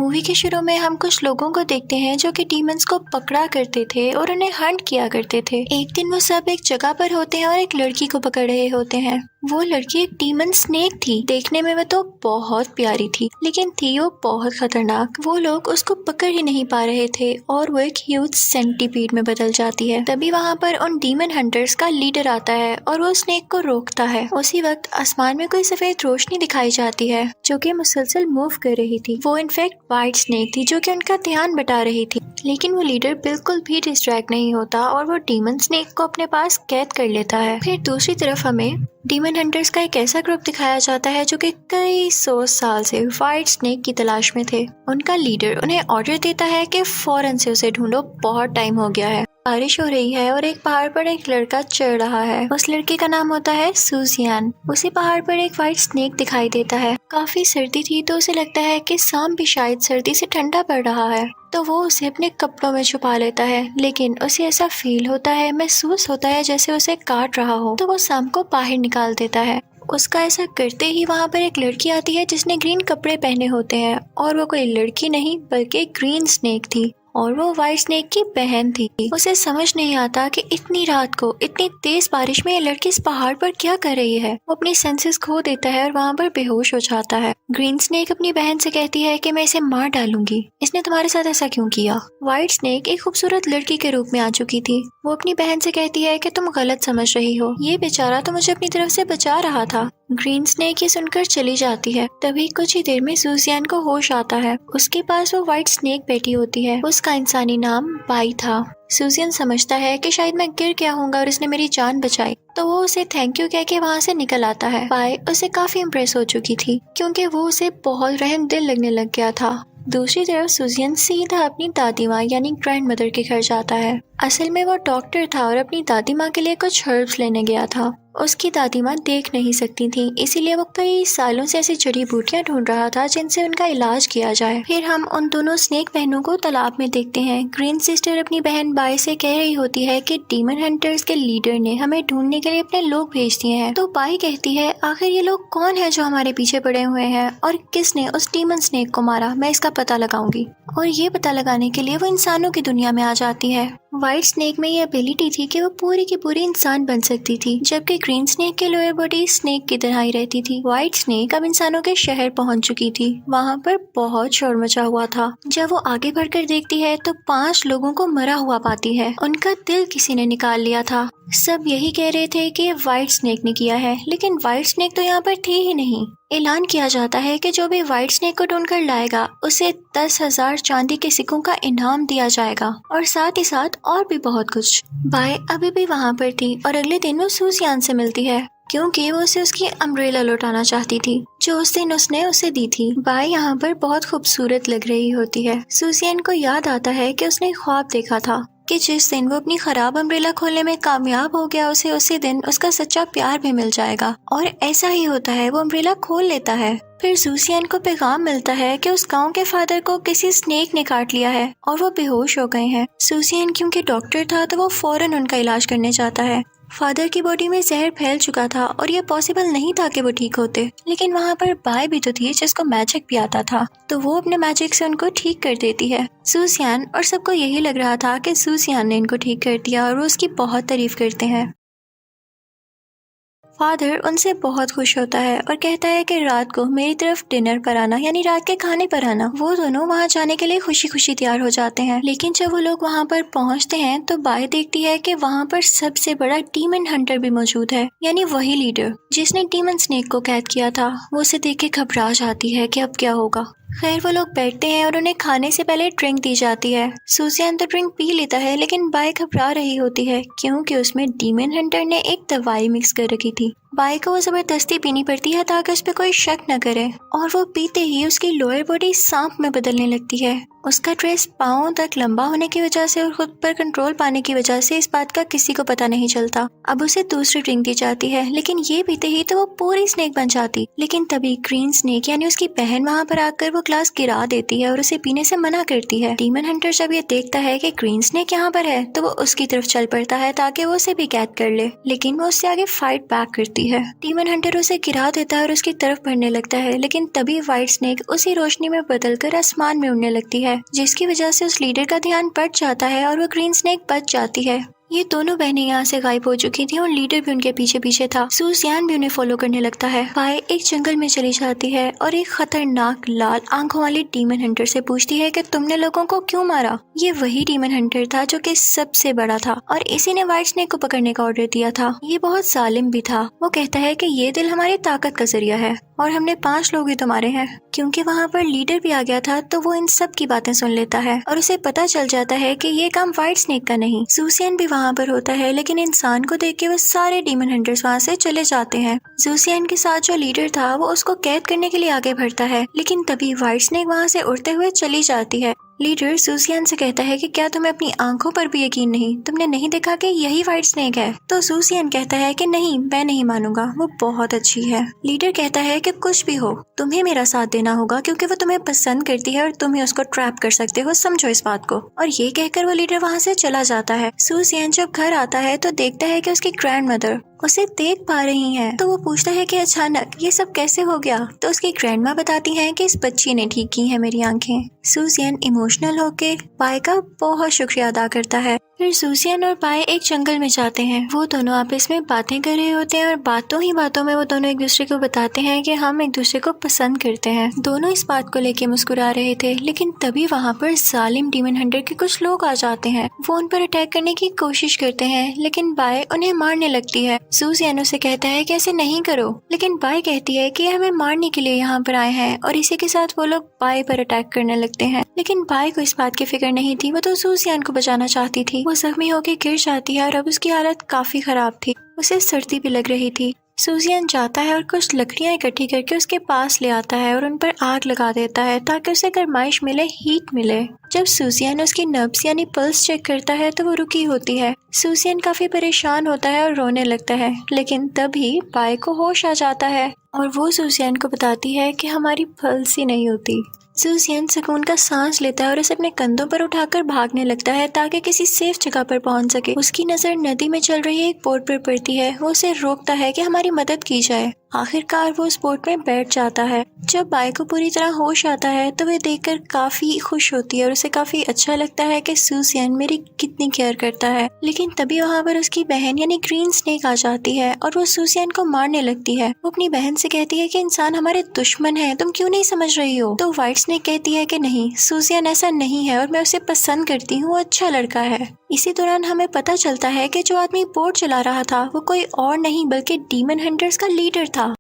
Movie के शुरू में हम कुछ लोगों को देखते हैं जो कि डीमंस को पकड़ा करते थे और उन्हें हंट किया करते थे। एक दिन वो सब एक जगह पर होते हैं और एक लड़की को पकड़ रहे होते हैं। वो लड़की एक डीमन स्नेक थी। देखने में वो तो बहुत प्यारी थी, लेकिन थी वो बहुत खतरनाक। वो लोग उसको पकड़ ही नहीं पा रहे थे और वो एक ह्यूज सेंटीपीड में बदल जाती है। तभी वहाँ पर उन डीमन हंटर्स का लीडर आता है और वो स्नेक को रोकता है। उसी वक्त आसमान में कोई सफेद रोशनी दिखाई जाती है जो कि मुसलसल मूव कर रही थी। वो इनफैक्ट व्हाइट स्नेक थी जो कि उनका ध्यान बटा रही थी, लेकिन वो लीडर बिल्कुल भी डिस्ट्रैक्ट नहीं होता और वो डीमन स्नेक को अपने पास कैद कर लेता है। फिर दूसरी तरफ हमें डीमन हंटर्स का एक ऐसा ग्रुप दिखाया जाता है जो कि कई 100 साल से व्हाइट स्नेक की तलाश में थे। उनका लीडर उन्हें ऑर्डर देता है कि फौरन से उसे ढूंढो, बहुत टाइम हो गया है। बारिश हो रही है और एक पहाड़ पर एक लड़का चढ़ रहा है। उस लड़के का नाम होता है सुजियान। उसी पहाड़ पर एक व्हाइट स्नेक दिखाई देता है। काफी सर्दी थी तो उसे लगता है कि शाम भी शायद सर्दी से ठंडा पड़ रहा है, तो वो उसे अपने कपड़ों में छुपा लेता है। लेकिन उसे ऐसा फील होता है, महसूस होता है जैसे उसे काट रहा हो, तो वो शाम को बाहर निकाल देता है। उसका ऐसा करते ही वहाँ पर एक लड़की आती है जिसने ग्रीन कपड़े पहने होते हैं, और वो कोई लड़की नहीं बल्कि ग्रीन स्नेक थी और वो व्हाइट स्नेक की बहन थी। उसे समझ नहीं आता कि इतनी रात को इतनी तेज बारिश में ये लड़की इस पहाड़ पर क्या कर रही है। वो अपनी सेंसेस खो देता है और वहाँ पर बेहोश हो जाता है। ग्रीन स्नेक अपनी बहन से कहती है कि मैं इसे मार डालूंगी, इसने तुम्हारे साथ ऐसा क्यों किया। व्हाइट स्नेक एक खूबसूरत लड़की के रूप में आ चुकी थी। वो अपनी बहन से कहती है कि तुम गलत समझ रही हो, ये बेचारा तो मुझे अपनी तरफ से बचा रहा था। ग्रीन स्नेक ये सुनकर चली जाती है। तभी कुछ ही देर में सुजियान को होश आता है। उसके पास वो व्हाइट स्नेक बैठी होती है। उसका इंसानी नाम बाई था। सुजियान समझता है कि शायद मैं गिर गया होऊंगा और इसने मेरी जान बचाई, तो वो उसे थैंक यू कह के वहाँ से निकल आता है। बाई उसे काफी इम्प्रेस हो चुकी थी क्योंकि वो उसे बहुत रहम दिल लगने लग गया था। दूसरी तरफ सुजियान सीधा अपनी दादी माँ यानी ग्रैंड मदर के घर जाता है। असल में वो डॉक्टर था और अपनी दादी माँ के लिए कुछ हर्ब्स लेने गया था। उसकी दादी माँ देख नहीं सकती थी, इसीलिए वो कई सालों से ऐसी जड़ी बूटियां ढूंढ रहा था जिनसे उनका इलाज किया जाए। फिर हम उन दोनों स्नेक बहनों को तालाब में देखते हैं। ग्रीन सिस्टर अपनी बहन बाई से कह रही होती है कि डीमन हंटर्स के लीडर ने हमें ढूंढने के लिए अपने लोग भेज दिए हैं। तो बाई कहती है आखिर ये लोग कौन है जो हमारे पीछे पड़े हुए हैं और किसने उस डीमन स्नेक को मारा, मैं इसका पता लगाऊंगी। और ये पता लगाने के लिए वो इंसानों की दुनिया में आ जाती है। व्हाइट स्नेक में ये एबिलिटी थी कि वो पूरी की पूरी इंसान बन सकती थी, जबकि ग्रीन स्नेक के लोअर बॉडी स्नेक की तरह ही रहती थी। व्हाइट स्नेक अब इंसानों के शहर पहुंच चुकी थी। वहाँ पर बहुत शोर मचा हुआ था। जब वो आगे बढ़कर देखती है तो 5 लोगों को मरा हुआ पाती है। उनका दिल किसी ने निकाल लिया था। सब यही कह रहे थे कि व्हाइट स्नेक ने किया है, लेकिन व्हाइट स्नेक तो यहाँ पर थे ही नहीं। ऐलान किया जाता है कि जो भी व्हाइट स्नेक को ढूंढकर लाएगा उसे 10,000 चांदी के सिक्कों का इनाम दिया जाएगा और साथ ही साथ और भी बहुत कुछ। बाई अभी भी वहाँ पर थी और अगले दिन वो सुजियान से मिलती है क्योंकि वो उसे उसकी अम्ब्रेला लौटाना चाहती थी जो उस दिन उसने उसे दी थी। बाई यहाँ पर बहुत खूबसूरत लग रही होती है। सुजियान को याद आता है कि उसने ख्वाब देखा था कि जिस दिन वो अपनी खराब अम्ब्रेला खोलने में कामयाब हो गया उसे उसी दिन उसका सच्चा प्यार भी मिल जाएगा। और ऐसा ही होता है, वो अम्ब्रेला खोल लेता है। फिर सुजियान को पैगाम मिलता है कि उस गांव के फादर को किसी स्नेक ने काट लिया है और वो बेहोश हो गए हैं। सुजियान क्योंकि डॉक्टर था तो वो फौरन उनका इलाज करने जाता है। फादर की बॉडी में जहर फैल चुका था और ये पॉसिबल नहीं था कि वो ठीक होते, लेकिन वहाँ पर बाई भी तो थी जिसको मैजिक भी आता था, तो वो अपने मैजिक से उनको ठीक कर देती है। सुजियान और सबको यही लग रहा था कि सुजियान ने इनको ठीक कर दिया और वो उसकी बहुत तारीफ करते हैं। फादर उनसे बहुत खुश होता है और कहता है कि रात को मेरी तरफ डिनर पर आना, यानी रात के खाने पर आना। वो दोनों वहाँ जाने के लिए खुशी खुशी तैयार हो जाते हैं। लेकिन जब वो लोग वहाँ पर पहुँचते हैं तो बाई देखती है कि वहाँ पर सबसे बड़ा डीमन हंटर भी मौजूद है, यानी वही लीडर जिसने डीमन स्नेक को कैद किया था। वो उसे देख के घबरा जाती है कि अब क्या होगा। खैर वो लोग बैठते हैं और उन्हें खाने से पहले ड्रिंक दी जाती है। सुजियान तो ड्रिंक पी लेता है, लेकिन बाई घबरा रही होती है क्योंकि उसमें डीमन हंटर ने एक दवाई मिक्स कर रखी थी। बाई को वो जबरदस्ती पीनी पड़ती है ताकि उस पर कोई शक न करे, और वो पीते ही उसकी लोअर बॉडी सांप में बदलने लगती है। उसका ड्रेस पाँव तक लंबा होने की वजह से और खुद पर कंट्रोल पाने की वजह से इस बात का किसी को पता नहीं चलता। अब उसे दूसरी ड्रिंक दी जाती है, लेकिन ये पीते ही तो वो पूरी स्नेक बन जाती। लेकिन तभी ग्रीन स्नेक यानी उसकी बहन वहाँ पर आकर वो ग्लास गिरा देती है और उसे पीने से मना करती है। डीमन हंटर जब ये देखता है कि ग्रीन स्नेक यहाँ पर है तो वो उसकी तरफ चल पड़ता है ताकि वो उसे भी कैद कर ले, लेकिन वो उससे आगे फाइट बैक करती होती है। डीमन हंटर उसे गिरा देता है और उसकी तरफ बढ़ने लगता है, लेकिन तभी व्हाइट स्नेक उसी रोशनी में बदलकर आसमान में उड़ने लगती है, जिसकी वजह से उस लीडर का ध्यान बढ़ जाता है और वो ग्रीन स्नेक बच जाती है। ये दोनों बहनें यहाँ से गायब हो चुकी थी और लीडर भी उनके पीछे पीछे था। सूसियान भी उन्हें फॉलो करने लगता है। पाए एक जंगल में चली जाती है और एक खतरनाक लाल आंखों वाली डीमन हंटर से पूछती है कि तुमने लोगों को क्यों मारा। ये वही डीमन हंटर था जो कि सबसे बड़ा था और इसी ने व्हाइट स्नेक को पकड़ने का ऑर्डर दिया था। ये बहुत जालिम भी था। वो कहता है कि ये दिल हमारी ताकत का जरिया है और हमने 5 लोग ही तो मारे हैं। क्योंकि वहाँ पर लीडर भी आ गया था तो वो इन सब की बातें सुन लेता है और उसे पता चल जाता है कि ये काम व्हाइट स्नेक का नहीं, सूसियन भी वहाँ पर होता है। लेकिन इंसान को देख के वो सारे डीमन हंटर्स वहाँ से चले जाते हैं। सूसियन के साथ जो लीडर था वो उसको कैद करने के लिए आगे बढ़ता है, लेकिन तभी व्हाइट स्नेक वहाँ से उड़ते हुए चली जाती है। लीडर सूसियन से कहता है कि क्या तुम्हें अपनी आंखों पर भी यकीन नहीं? तुमने नहीं देखा कि यही व्हाइट स्नेक है? तो सूसियन कहता है कि नहीं, मैं नहीं मानूंगा, वो बहुत अच्छी है। लीडर कहता है कि कुछ भी हो तुम्हें मेरा साथ देना होगा क्योंकि वो तुम्हें पसंद करती है और तुम ही उसको ट्रैप कर सकते हो, समझो इस बात को। और ये कहकर वो लीडर वहाँ से चला जाता है। सूसियन जब घर आता है तो देखता है कि उसकी ग्रैंड मदर उसे देख पा रही हैं। तो वो पूछता है कि अचानक ये सब कैसे हो गया। तो उसकी ग्रैंडमा बताती हैं कि इस बच्ची ने ठीक की है मेरी आंखें। सूसियन इमोशनल होके पाए का बहुत शुक्रिया अदा करता है। फिर सूसियन और पाए एक जंगल में जाते हैं। वो दोनों आपस में बातें कर रहे होते हैं और बातों ही बातों में वो दोनों एक दूसरे को बताते हैं कि हम एक दूसरे को पसंद करते हैं। दोनों इस बात को लेके मुस्कुरा रहे थे, लेकिन तभी वहाँ पर जालिम डीमन हंटर के कुछ लोग आ जाते हैं। वो उन पर अटैक करने की कोशिश करते हैं, लेकिन बाय उन्हें मारने लगती है। सूसियन उसे कहता है कि ऐसे नहीं करो, लेकिन बाय कहती है कि हमें मारने के लिए यहाँ पर आए हैं और इसी के साथ वो लोग बाय पर अटैक करने लगते हैं। लेकिन बाय को इस बात की फिक्र नहीं थी, वो तो सूसियन को बचाना चाहती थी। वो जख्मी होकर गिर जाती है और अब उसकी हालत काफी खराब थी। उसे सर्दी भी लग रही थी। सूसियन जाता है और कुछ लकड़ियां इकट्ठी करके उसके पास ले आता है और उन पर आग लगा देता है ताकि उसे गर्माइश मिले, हीट मिले। जब सूसियन उसकी नब्ज यानी पल्स चेक करता है तो वो रुकी होती है। सूसियन काफी परेशान होता है और रोने लगता है, लेकिन तभी बाय को होश आ जाता है और वो सूसियन को बताती है कि हमारी पल्स ही नहीं होती। सूसियन सुकून का सांस लेता है और उसे अपने कंधों पर उठाकर भागने लगता है ताकि किसी सेफ जगह पर पहुंच सके। उसकी नजर नदी में चल रही एक बोट पर पड़ती है। वो उसे रोकता है कि हमारी मदद की जाए। आखिरकार वो उस बोट में बैठ जाता है। जब बाय को पूरी तरह होश आता है तो वह देखकर काफी खुश होती है और उसे काफी अच्छा लगता है कि सूसियन मेरी कितनी केयर करता है। लेकिन तभी वहाँ पर उसकी बहन यानी ग्रीन स्नेक आ जाती है और वो सूसियन को मारने लगती है। वो अपनी बहन से कहती है कि इंसान हमारे दुश्मन है, तुम क्यों नहीं समझ रही हो? तो व्हाइट स्नेक कहती है कि नहीं, सूसियन ऐसा नहीं है और मैं उसे पसंद करती हूँ, वो अच्छा लड़का है। इसी दौरान हमें पता चलता है कि जो आदमी बोट चला रहा था वो कोई और नहीं बल्कि डीमन हंटर्स का लीडर था।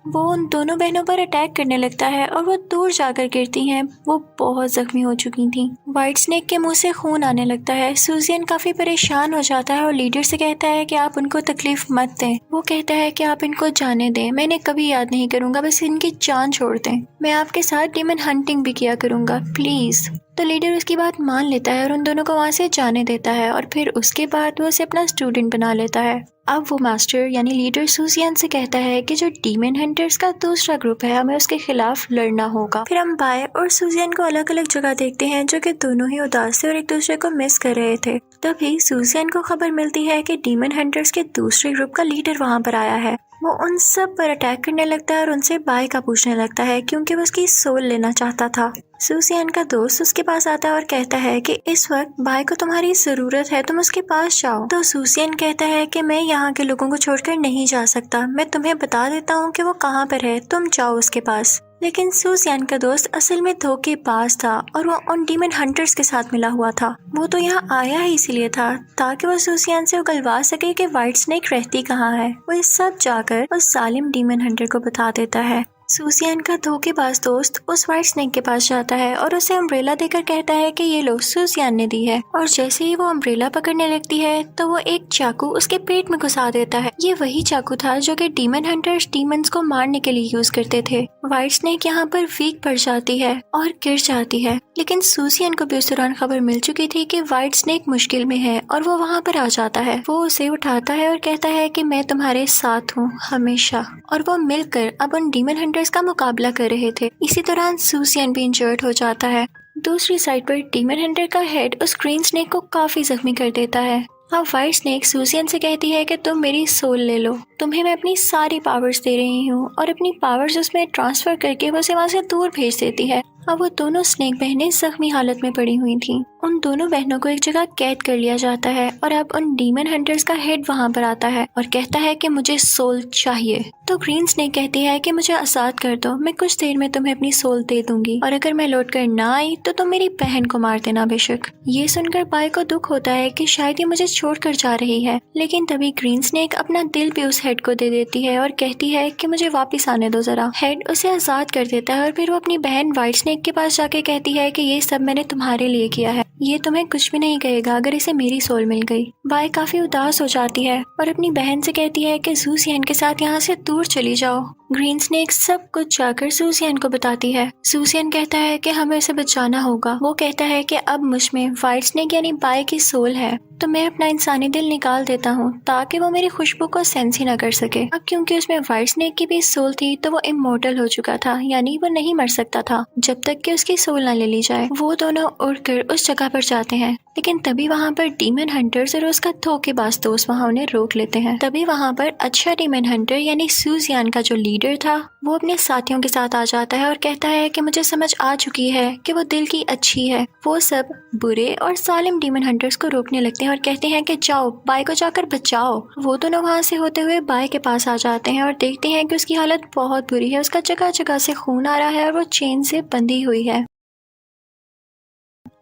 वो उन दोनों बहनों पर अटैक करने लगता है और वो दूर जाकर गिरती हैं। वो बहुत जख्मी हो चुकी थी। व्हाइट स्नेक के मुंह से खून आने लगता है। सूसियन काफी परेशान हो जाता है और लीडर से कहता है कि आप उनको तकलीफ मत दें। वो कहता है कि आप इनको जाने दें, मैं इन्हें कभी याद नहीं करूंगा, बस इनकी जान छोड़ दें। मैं आपके साथ डीमन हंटिंग भी किया करूंगा, प्लीज। तो लीडर उसकी बात मान लेता है और उन दोनों को वहाँ से जाने देता है और फिर उसके बाद वो उसे अपना स्टूडेंट बना लेता है। अब वो मास्टर यानी लीडर सूसियन से कहता है कि जो डीमन हंटर्स का दूसरा ग्रुप है हमें उसके खिलाफ लड़ना होगा। फिर हम बाय और सूसियन को अलग अलग जगह देखते हैं जो कि दोनों ही उदास थे और एक दूसरे को मिस कर रहे थे। तभी सूसियन को खबर मिलती है कि डीमन हंटर्स के दूसरे ग्रुप का लीडर वहाँ पर आया है। वो उन सब पर अटैक करने लगता है और उनसे बाय का पूछने लगता है क्योंकि वो उसकी सोल लेना चाहता था। सूसियन का दोस्त उसके पास आता है और कहता है कि इस वक्त बाय को तुम्हारी जरूरत है, तुम उसके पास जाओ। तो सूसियन कहता है कि मैं यहाँ के लोगों को छोड़कर नहीं जा सकता, मैं तुम्हें बता देता हूँ कि वो कहाँ पर है, तुम जाओ उसके पास। लेकिन सूसियन का दोस्त असल में धोखेबाज था और वो उन डीमन हंटर्स के साथ मिला हुआ था। वो तो यहाँ आया ही इसीलिए था ताकि वो सूसियन से उगलवा सके कि व्हाइट स्नेक रहती कहाँ है। वो ये सब जाकर उस जालिम डीमन हंटर को बता देता है। सूसियन का धोखेबाज दोस्त उस व्हाइट स्नेक के पास जाता है और उसे अम्ब्रेला देकर कहता है कि ये लो, सूसियन ने दी है। और जैसे ही वो अम्ब्रेला पकड़ने लगती है तो वो एक चाकू उसके पेट में घुसा देता है। ये वही चाकू था जो कि डीमन हंटर्स डीमंस को मारने के लिए यूज करते थे। व्हाइट स्नेक यहाँ पर वीक पड़ जाती है और गिर जाती है, लेकिन सूसियन को भी उस दौरान खबर मिल चुकी थी कि व्हाइट स्नेक मुश्किल में है और वो वहाँ पर आ जाता है। वो उसे उठाता है और कहता है कि मैं तुम्हारे साथ हूँ हमेशा। और वो मिलकर अब उन डीमन हंटर्स का मुकाबला कर रहे थे। इसी दौरान सूसियन भी इंजर्ड हो जाता है। दूसरी साइड पर डीमन हंटर का हेड उस ग्रीन स्नेक को काफी जख्मी कर देता है। अब व्हाइट स्नेक सूजियन से कहती है कि तुम मेरी सोल ले लो, तुम्हें मैं अपनी सारी पावर्स दे रही हूँ, और अपनी पावर्स उसमें ट्रांसफर करके वो उसे वहाँ से दूर भेज देती है। अब वो दोनों स्नेक बहनें जख्मी हालत में पड़ी हुई थीं। उन दोनों बहनों को एक जगह कैद कर लिया जाता है और अब उन डीमन हंटर्स का हेड वहाँ पर आता है और कहता है कि मुझे सोल चाहिए। तो ग्रीन स्नेक कहती है कि मुझे आज़ाद कर दो, मैं कुछ देर में तुम्हें अपनी सोल दे दूंगी, और अगर मैं लौट कर ना आई तो तुम मेरी बहन को मार देना बेशक। ये सुनकर बाय को दुख होता है कि शायद ये मुझे छोड़कर जा रही है, लेकिन तभी ग्रीन स्नेक अपना दिल भी उस हेड को दे देती है और कहती है कि मुझे वापस आने दो जरा। हेड उसे आज़ाद कर देता है और फिर वो अपनी बहन व्हाइट स्नेक के पास जाके कहती है कि ये सब मैंने तुम्हारे लिए किया है, ये तुम्हें कुछ भी नहीं कहेगा अगर इसे मेरी सोल मिल गई। बाय काफी उदास हो जाती है और अपनी बहन से कहती है कि सूजियन के साथ यहाँ से दूर चली जाओ। ग्रीन स्नेक सब कुछ जाकर सूजियन को बताती है। सूजियन कहता है कि हमें उसे बचाना होगा। वो कहता है कि अब मुझ में व्हाइट स्नेक यानी बाय की सोल है, तो मैं अपना इंसानी दिल निकाल देता हूँ ताकि वो मेरी खुशबू को सेंस ही ना कर सके। अब क्योंकि उसमें व्हाइट स्नेक की भी सोल थी तो वो इमोर्टल हो चुका था, यानी वो नहीं मर सकता था जब तक कि उसकी सोल ना ले ली जाए। वो दोनों उड़कर उस जगह पर जाते हैं, लेकिन तभी वहाँ पर डीमन हंटर्स और उसका धोखेबाज दोस्त वहाँ उन्हें रोक लेते हैं। तभी वहाँ पर अच्छा डीमन हंटर यानी सूजियन का जो लीडर था वो अपने साथियों के साथ आ जाता है और कहता है कि मुझे समझ आ चुकी है कि वो दिल की अच्छी है। वो सब बुरे और सालिम डीमन हंटर्स को रोकने लगते हैं और कहते हैं कि जाओ बाय को जाकर बचाओ। वो दोनों वहाँ से होते हुए बाय के पास आ जाते हैं और देखते हैं कि उसकी हालत बहुत बुरी है, उसका जगह जगह से खून आ रहा है और वो चेन से बंधी हुई है।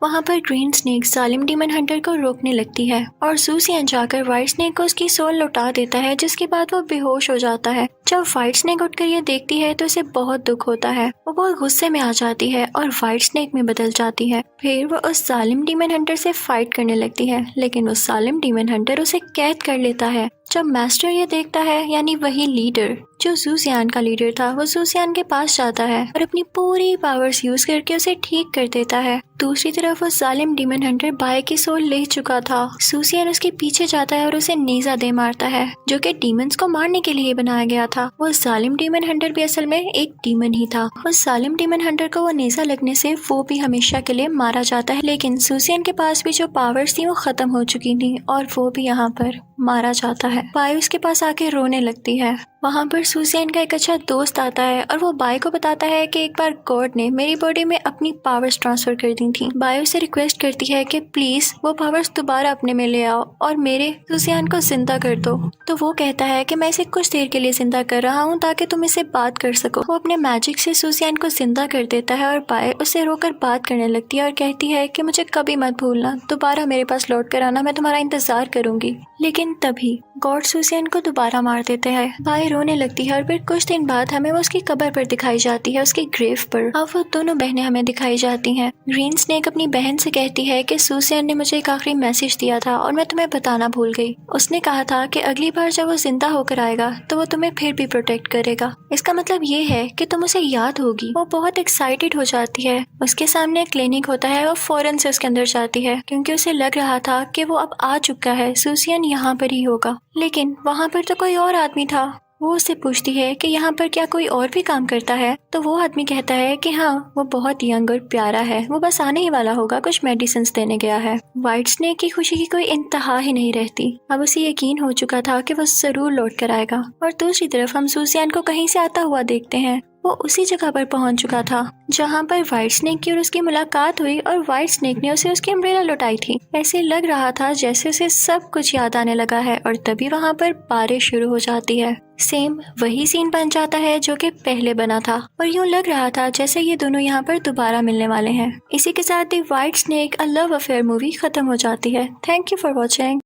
वहाँ पर ग्रीन स्नेक सालिम डीमन हंटर को रोकने लगती है और सूजियन जाकर व्हाइट स्नेक को उसकी सोल लौटा देता है, जिसके बाद वो बेहोश हो जाता है। जब व्हाइट स्नेक उठकर ये देखती है तो उसे बहुत दुख होता है। वो बहुत गुस्से में आ जाती है और व्हाइट स्नेक में बदल जाती है। फिर वो उस सालिम डीमन हंटर से फाइट करने लगती है, लेकिन उस सालिम डीमन हंटर उसे कैद कर लेता है। जब मास्टर ये देखता है, यानी वही लीडर जो सूजियन का लीडर था, वो सूजियन के पास जाता है और अपनी पूरी पावर्स यूज करके उसे ठीक कर देता है। दूसरी तरफ वो सालिम डीमन हंटर बाय की सोल ले चुका था। सूजियन उसके पीछे जाता है और उसे नेजा दे मारता है, जो कि डीमंस को मारने के लिए बनाया गया था। वो सालिम डीमन हंटर भी असल में एक डीमन ही था। उस सालिम डीमन हंटर को वो नेजा लगने से वो भी हमेशा के लिए मारा जाता है, लेकिन सूजियन के पास भी जो पावर्स थी वो खत्म हो चुकी थी और वो भी यहाँ पर मारा जाता है। बाय उसके पास आके रोने लगती है। वहाँ पर सूजियन का एक अच्छा दोस्त आता है और वो बाय को बताता है कि एक बार गॉड ने मेरी बॉडी में अपनी पावर्स ट्रांसफर कर दी थी। बाय उसे रिक्वेस्ट करती है कि प्लीज वो पावर्स दोबारा अपने में ले आओ और मेरे सूजियन को जिंदा कर दो। तो वो कहता है कि मैं इसे कुछ देर के लिए जिंदा कर रहा हूँ ताकि तुम इसे बात कर सको। वो अपने मैजिक से सूजियन को जिंदा कर देता है और बाय उससे रोकर बात करने लगती है और कहती है कि मुझे कभी मत भूलना, दोबारा मेरे पास लौट कर आना, मैं तुम्हारा इंतजार करूंगी। लेकिन तभी गॉड सूजियन को दोबारा मार देते हैं। बाय रोने लगती है और फिर कुछ दिन बाद हमें वो उसकी कब्र पर दिखाई जाती है, उसकी ग्रेव पर। अब वो दोनों बहनें हमें दिखाई जाती हैं। ग्रीन स्नेक अपनी बहन से कहती है कि सूजियन ने मुझे एक आखिरी मैसेज दिया था और मैं तुम्हें बताना भूल गई। उसने कहा था कि अगली बार जब वो जिंदा होकर आएगा तो वो तुम्हें फिर भी प्रोटेक्ट करेगा। इसका मतलब ये है कि तुम उसे याद होगी। वो बहुत एक्साइटेड हो जाती है। उसके सामने एक क्लिनिक होता है, वो फौरन से उसके अंदर जाती है क्योंकि उसे लग रहा था कि वो अब आ चुका है, सूजियन यहाँ पर ही होगा। लेकिन वहाँ पर तो कोई और आदमी था। वो उससे पूछती है कि यहाँ पर क्या कोई और भी काम करता है, तो वो आदमी कहता है कि हाँ, वो बहुत यंग और प्यारा है, वो बस आने ही वाला होगा, कुछ मेडिसिन देने गया है। व्हाइट स्नेक की खुशी की कोई इंतहा ही नहीं रहती। अब उसे यकीन हो चुका था कि वो जरूर लौट कर आएगा। और दूसरी तरफ हम सूजियन को कहीं से आता हुआ देखते हैं। वो उसी जगह पर पहुंच चुका था जहां पर व्हाइट स्नेक की और उसकी मुलाकात हुई और व्हाइट स्नेक ने उसे उसकी अम्ब्रेला लौटाई थी। ऐसे लग रहा था जैसे उसे सब कुछ याद आने लगा है और तभी वहां पर बारिश शुरू हो जाती है। सेम वही सीन बन जाता है जो कि पहले बना था और यूं लग रहा था जैसे ये दोनों यहाँ पर दोबारा मिलने वाले हैं। इसी के साथ ही white snake a love affair movie खत्म हो जाती है। Thank you for watching.